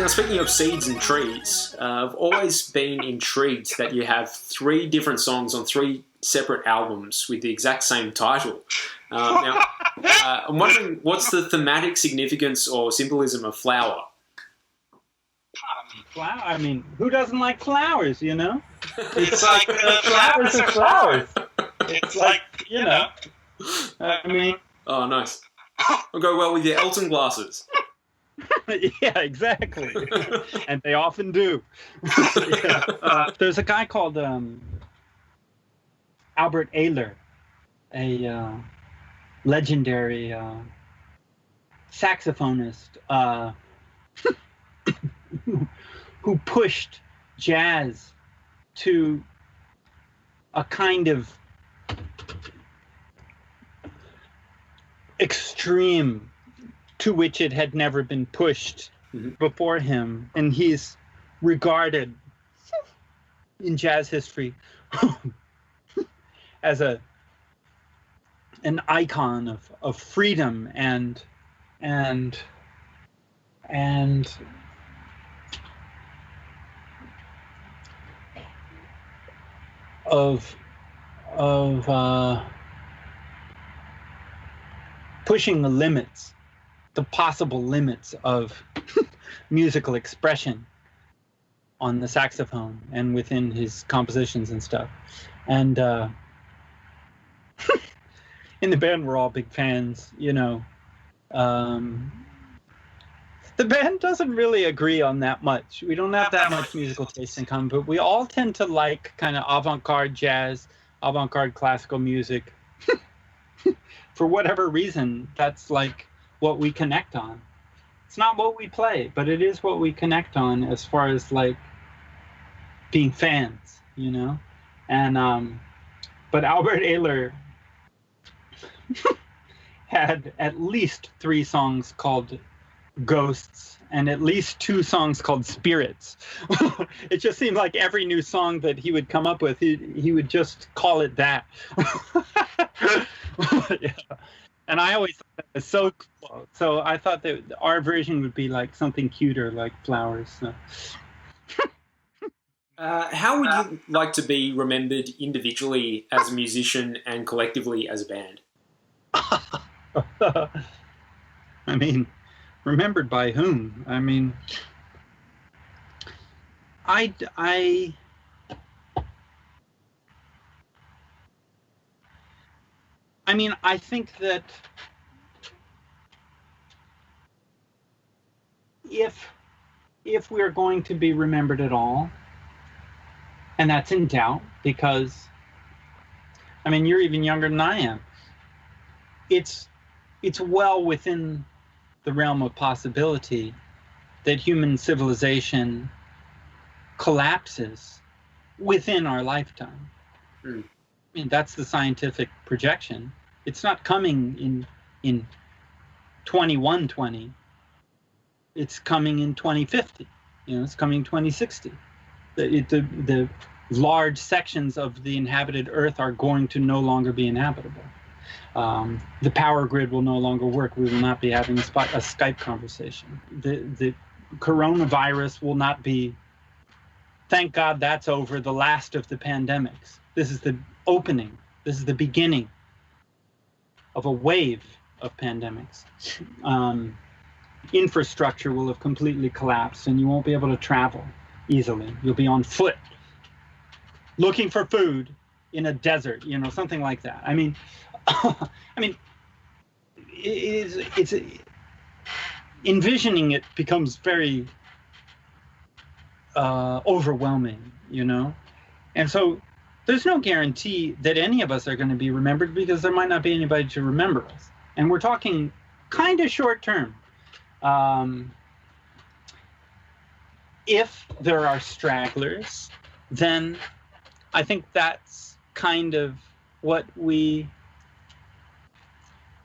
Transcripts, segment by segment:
Now, speaking of seeds and trees, I've always been intrigued that you have 3 different songs on 3 separate albums with the exact same title. I'm wondering, what's the thematic significance or symbolism of flower? Flower. I mean, who doesn't like flowers? You know, It's like flowers are flowers. It's like, you know. I mean, Oh, nice. I'll go well with your Elton glasses. yeah, exactly. And they often do. Yeah. There's a guy called Albert Ayler, a legendary saxophonist who pushed jazz to a kind of extreme to which it had never been pushed before him. And he's regarded in jazz history as an icon of freedom and of pushing the limits, the possible limits of musical expression on the saxophone and within his compositions and stuff. And in the band, we're all big fans, you know. The band doesn't really agree on that much. We don't have that much musical taste in common, but we all tend to like kind of avant-garde jazz, avant-garde classical music. For whatever reason, that's like what we connect on. It's not what we play, but it is what we connect on as far as like being fans, you know? And but Albert Ayler had at least 3 songs called Ghosts and at least 2 songs called Spirits. It just seemed like every new song that he would come up with, he would just call it that. Yeah. And I always thought that was so cool. So I thought that our version would be like something cuter, like flowers. So. How would you like to be remembered individually as a musician and collectively as a band? I mean, remembered by whom? I mean, I think that if we're going to be remembered at all, and that's in doubt, because, I mean, you're even younger than I am, it's well within the realm of possibility that human civilization collapses within our lifetime. I mean, that's the scientific projection. It's not coming in 2120. It's coming in 2050. You know, it's coming in 2060. The large sections of the inhabited Earth are going to no longer be inhabitable. The power grid will no longer work. We will not be having a Skype conversation. The coronavirus will not be, thank God that's over, the last of the pandemics. This is the opening. This is the beginning of a wave of pandemics. Infrastructure will have completely collapsed and you won't be able to travel easily. You'll be on foot looking for food in a desert, you know, something like that. I mean, it's envisioning it becomes very overwhelming, you know? And so there's no guarantee that any of us are going to be remembered because there might not be anybody to remember us. And we're talking kind of short term. If there are stragglers, then I think that's kind of what we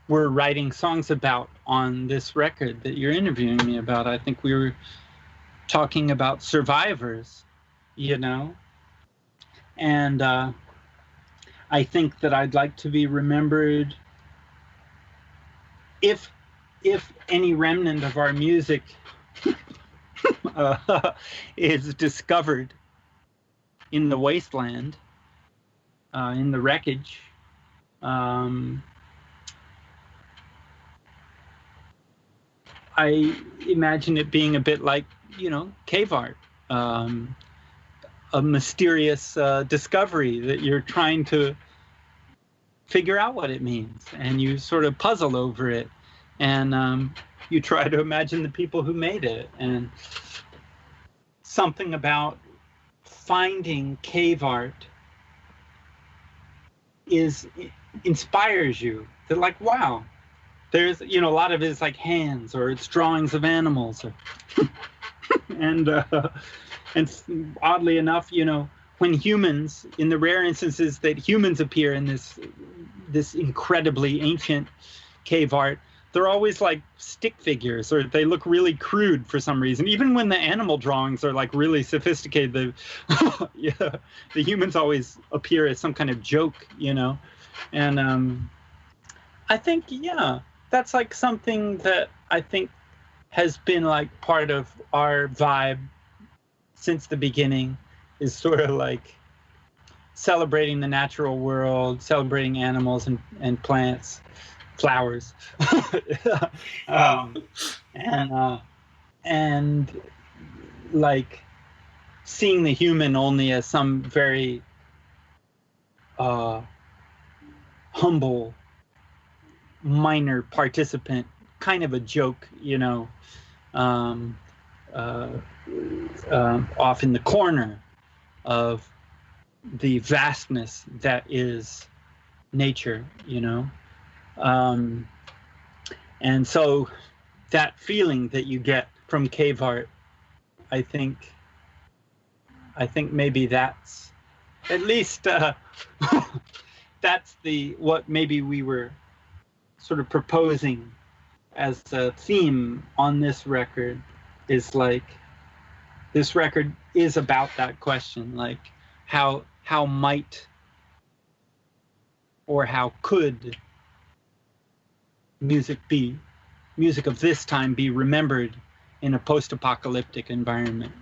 were writing songs about on this record that you're interviewing me about. I think we were talking about survivors, you know? And I think that I'd like to be remembered if any remnant of our music is discovered in the wasteland, in the wreckage. I imagine it being a bit like, cave art, a mysterious discovery that you're trying to figure out what it means, and you sort of puzzle over it, and you try to imagine the people who made it, and something about finding cave art inspires you. They're like, wow, there's a lot of it is like hands, or it's drawings of animals, or and oddly enough, when humans, in the rare instances that humans appear in this incredibly ancient cave art, they're always like stick figures, or they look really crude for some reason. Even when the animal drawings are like really sophisticated, the humans always appear as some kind of joke, And I think, that's like something that I think has been like part of our vibe since the beginning, is sort of like celebrating the natural world, celebrating animals and plants, flowers, and like seeing the human only as some very humble, minor participant, kind of a joke, off in the corner of the vastness that is nature, and so that feeling that you get from cave art, I think maybe that's at least that's what maybe we were sort of proposing as a theme on this record, is like, this record is about that question, like how might or how could music of this time be remembered in a post-apocalyptic environment,